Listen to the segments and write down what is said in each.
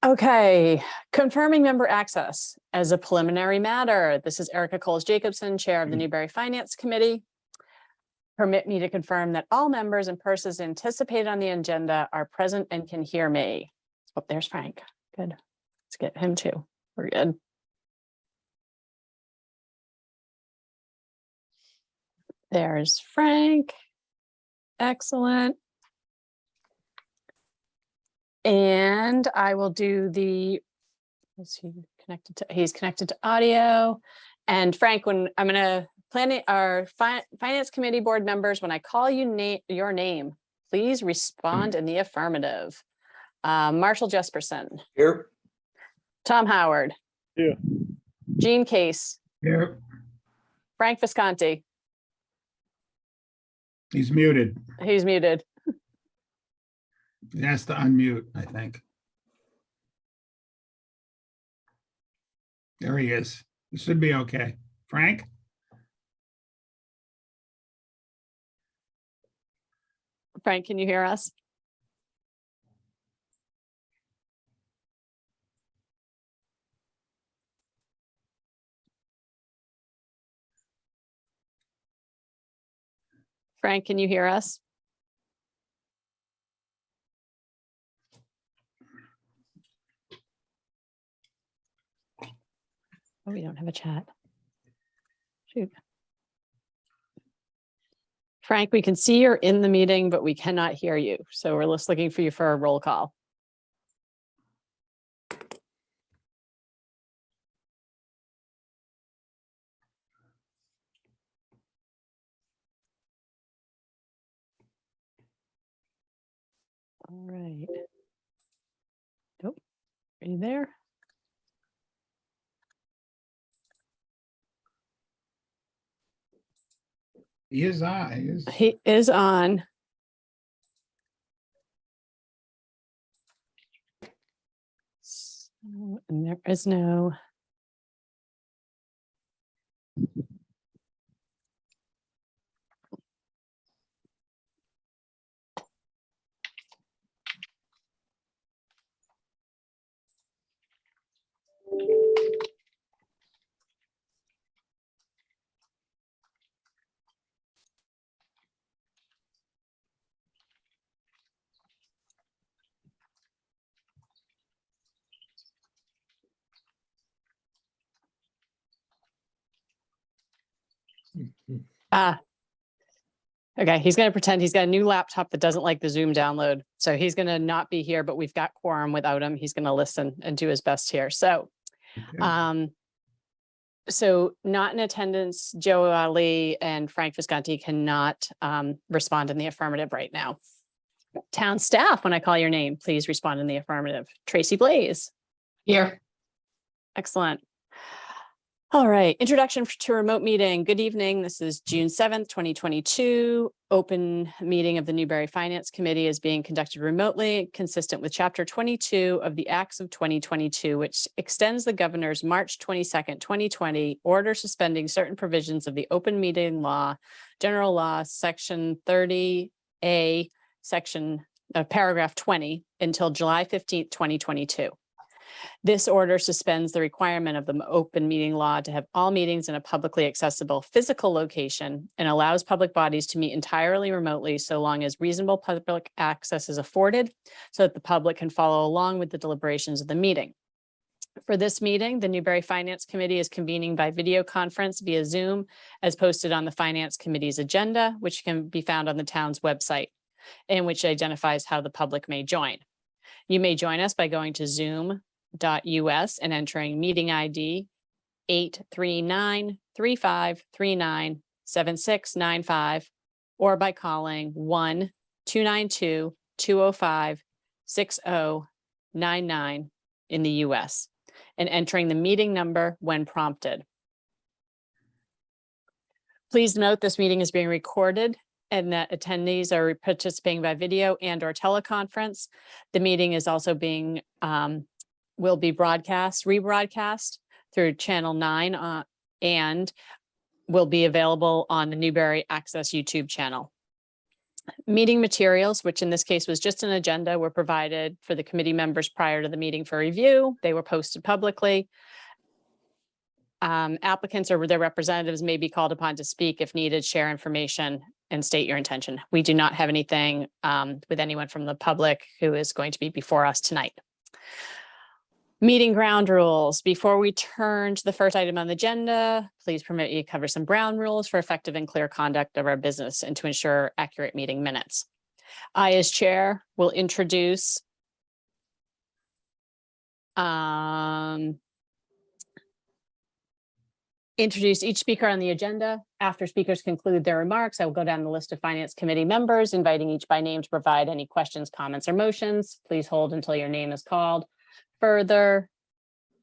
Okay, confirming member access. As a preliminary matter, this is Erica Coles-Jacobson, Chair of the Newbury Finance Committee. Permit me to confirm that all members and persons anticipated on the agenda are present and can hear me. Oh, there's Frank. Good. Let's get him too. We're good. There's Frank. Excellent. And I will do the, is he connected to, he's connected to audio. And Frank, when I'm going to plan it, our finance committee board members, when I call you your name, please respond in the affirmative. Marshall Jesperson. Here. Tom Howard. Here. Gene Case. Here. Frank Visconti. He's muted. He's muted. He has to unmute, I think. There he is. It should be okay. Frank? Frank, can you hear us? Frank, can you hear us? Oh, we don't have a chat. Shoot. Frank, we can see you're in the meeting, but we cannot hear you. So we're just looking for you for a roll call. All right. Nope. Are you there? He is on. He is on. So, and there is no. Okay, he's going to pretend he's got a new laptop that doesn't like the Zoom download. So he's going to not be here, but we've got quorum without him. He's going to listen and do his best here. So, Okay. so not in attendance, Joe Ali and Frank Visconti cannot respond in the affirmative right now. Town staff, when I call your name, please respond in the affirmative. Tracy Blaze. Here. Excellent. All right, introduction to remote meeting. Good evening. This is June 7th, 2022. Open meeting of the Newbury Finance Committee is being conducted remotely, consistent with Chapter 22 of the Acts of 2022, which extends the governor's March 22nd, 2020 order suspending certain provisions of the open meeting law, general law, section 30A, section paragraph 20 until July 15th, 2022. This order suspends the requirement of the open meeting law to have all meetings in a publicly accessible physical location and allows public bodies to meet entirely remotely so long as reasonable public access is afforded so that the public can follow along with the deliberations of the meeting. For this meeting, the Newbury Finance Committee is convening by video conference via Zoom as posted on the Finance Committee's agenda, which can be found on the town's website, and which identifies how the public may join. You may join us by going to zoom.us and entering meeting ID 839-3539-7695, or by calling 1-292-205-6099 in the US and entering the meeting number when prompted. Please note this meeting is being recorded and that attendees are participating by video and or teleconference. The meeting is also being will be rebroadcast through Channel 9 and will be available on the Newbury Access YouTube channel. Meeting materials, which in this case was just an agenda, were provided for the committee members prior to the meeting for review. They were posted publicly. Applicants or their representatives may be called upon to speak if needed, share information, and state your intention. We do not have anything with anyone from the public who is going to be before us tonight. Meeting ground rules. Before we turn to the first item on the agenda, please permit me to cover some ground rules for effective and clear conduct of our business and to ensure accurate meeting minutes. I, as chair, will introduce each speaker on the agenda. After speakers conclude their remarks, I will go down the list of Finance Committee members, inviting each by name to provide any questions, comments, or motions. Please hold until your name is called. Further,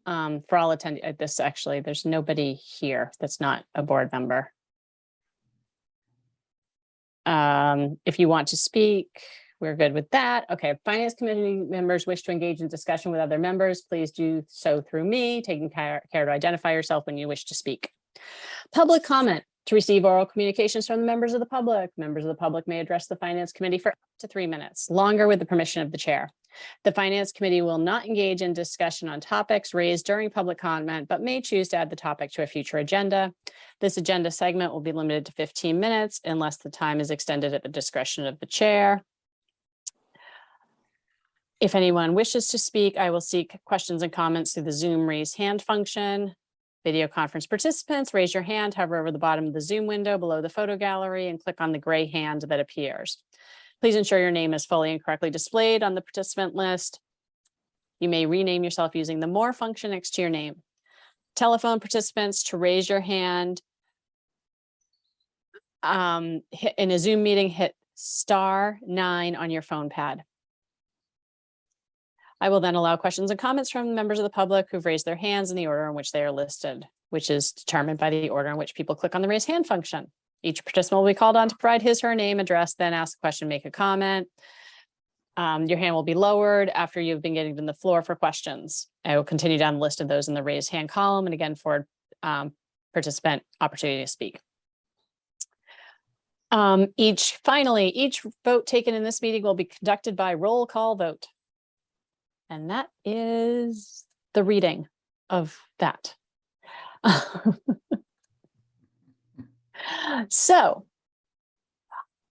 for all attendees, this actually, there's nobody here that's not a board member. If you want to speak, we're good with that. Okay, Finance Committee members wish to engage in discussion with other members, please do so through me, taking care to identify yourself when you wish to speak. Public comment. To receive oral communications from the members of the public. Members of the public may address the Finance Committee for up to 3 minutes, longer with the permission of the chair. The Finance Committee will not engage in discussion on topics raised during public comment, but may choose to add the topic to a future agenda. This agenda segment will be limited to 15 minutes unless the time is extended at the discretion of the chair. If anyone wishes to speak, I will seek questions and comments through the Zoom raise hand function. Video conference participants, raise your hand, hover over the bottom of the Zoom window below the photo gallery and click on the gray hand that appears. Please ensure your name is fully and correctly displayed on the participant list. You may rename yourself using the More function next to your name. Telephone participants, to raise your hand in a Zoom meeting, hit *9 on your phone pad. I will then allow questions and comments from members of the public who've raised their hands in the order in which they are listed, which is determined by the order in which people click on the raise hand function. Each participant will be called on to provide his or her name, address, then ask a question, make a comment. Your hand will be lowered after you've been given the floor for questions. I will continue down the list of those in the raised hand column, and again for participant opportunity to speak. Each vote taken in this meeting will be conducted by roll call vote. And that is the reading of that. So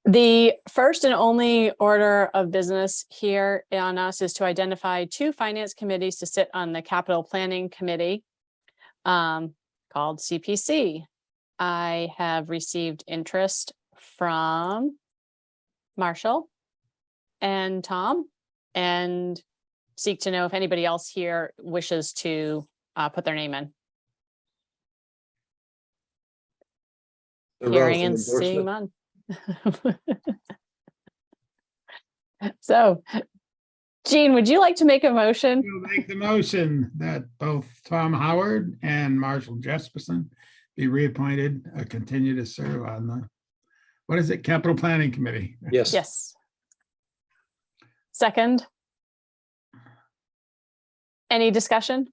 the first and only order of business here on us is to identify 2 finance committees to sit on the capital planning committee called CPC. I have received interest from Marshall and Tom and seek to know if anybody else here wishes to put their name in. Hearing and seeing none. So, Jean, would you like to make a motion? We'll make the motion that both Tom Howard and Marshall Jesperson be reappointed, continue to serve on the, what is it, Capital Planning Committee? Yes. Yes. Second. Any discussion?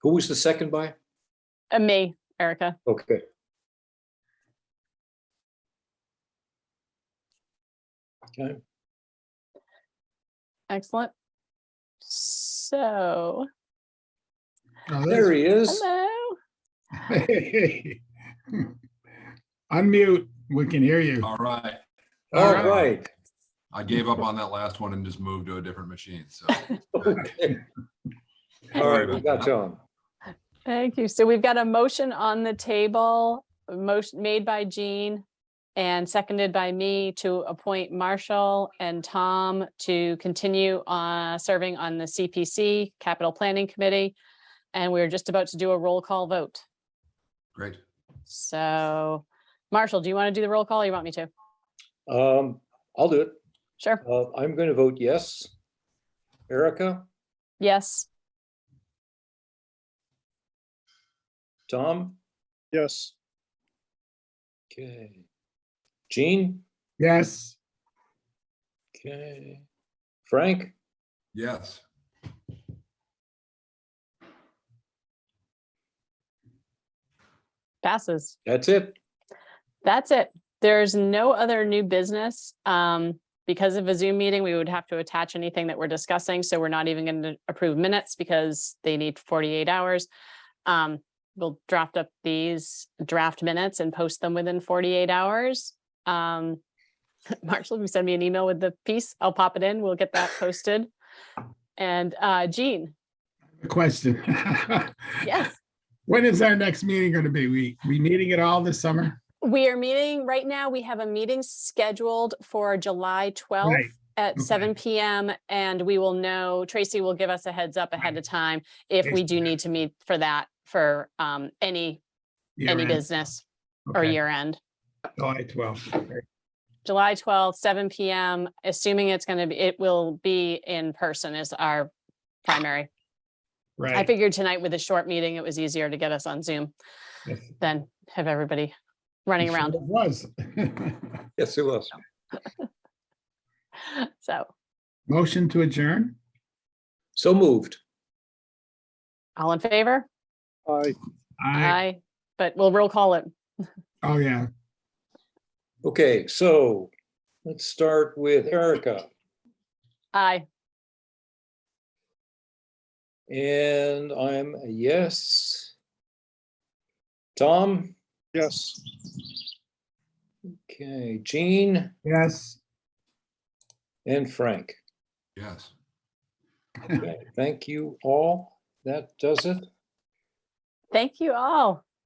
Who was the second by? Me, Erica. Okay. Okay. Excellent. So, Oh, There he is. hello. Hey. Unmute, we can hear you. All right. All right. I gave up on that last one and just moved to a different machine. So Okay. All right, we got Tom. Thank you. So we've got a motion on the table, a motion made by Jean and seconded by me to appoint Marshall and Tom to continue serving on the CPC, Capital Planning Committee. And we're just about to do a roll call vote. great. So, Marshall, do you want to do the roll call or you want me to? I'll do it. Sure. I'm going to vote yes. Erica, Yes. Tom, Yes. okay. Jean, Yes, okay. Frank, Yes. Passes. that's it. That's it. There's no other new business. Because of a Zoom meeting, we would have to attach anything that we're discussing. So we're not even going to approve minutes because they need 48 hours. We'll draft up these draft minutes and post them within 48 hours. Marshall, if you send me an email with the piece, I'll pop it in. We'll get that posted. And Jean. A question. Yes. When is our next meeting going to be? We meeting at all this summer? We are meeting right now. We have a meeting scheduled for July 12th Right. at Okay. 7 p.m. And we will know, Tracy will give us a heads up ahead of time if we do need to meet for that for any Year-end. business or Okay. year end. July 12th. Okay. July 12th, 7 p.m. Assuming it will be in person is our primary. I Right. figured tonight with a short meeting, it was easier to get us on Zoom Yes. than have everybody running around. It was. Yes, it was. So Motion to adjourn? So moved. all in favor? Aye. Aye. But we'll roll call it. Oh, yeah. Okay, so let's start with Erica. Aye. And I'm a yes. Tom? Yes. Okay, Jean Yes. and Frank. Yes. Okay, thank you all. That does it. Thank you all.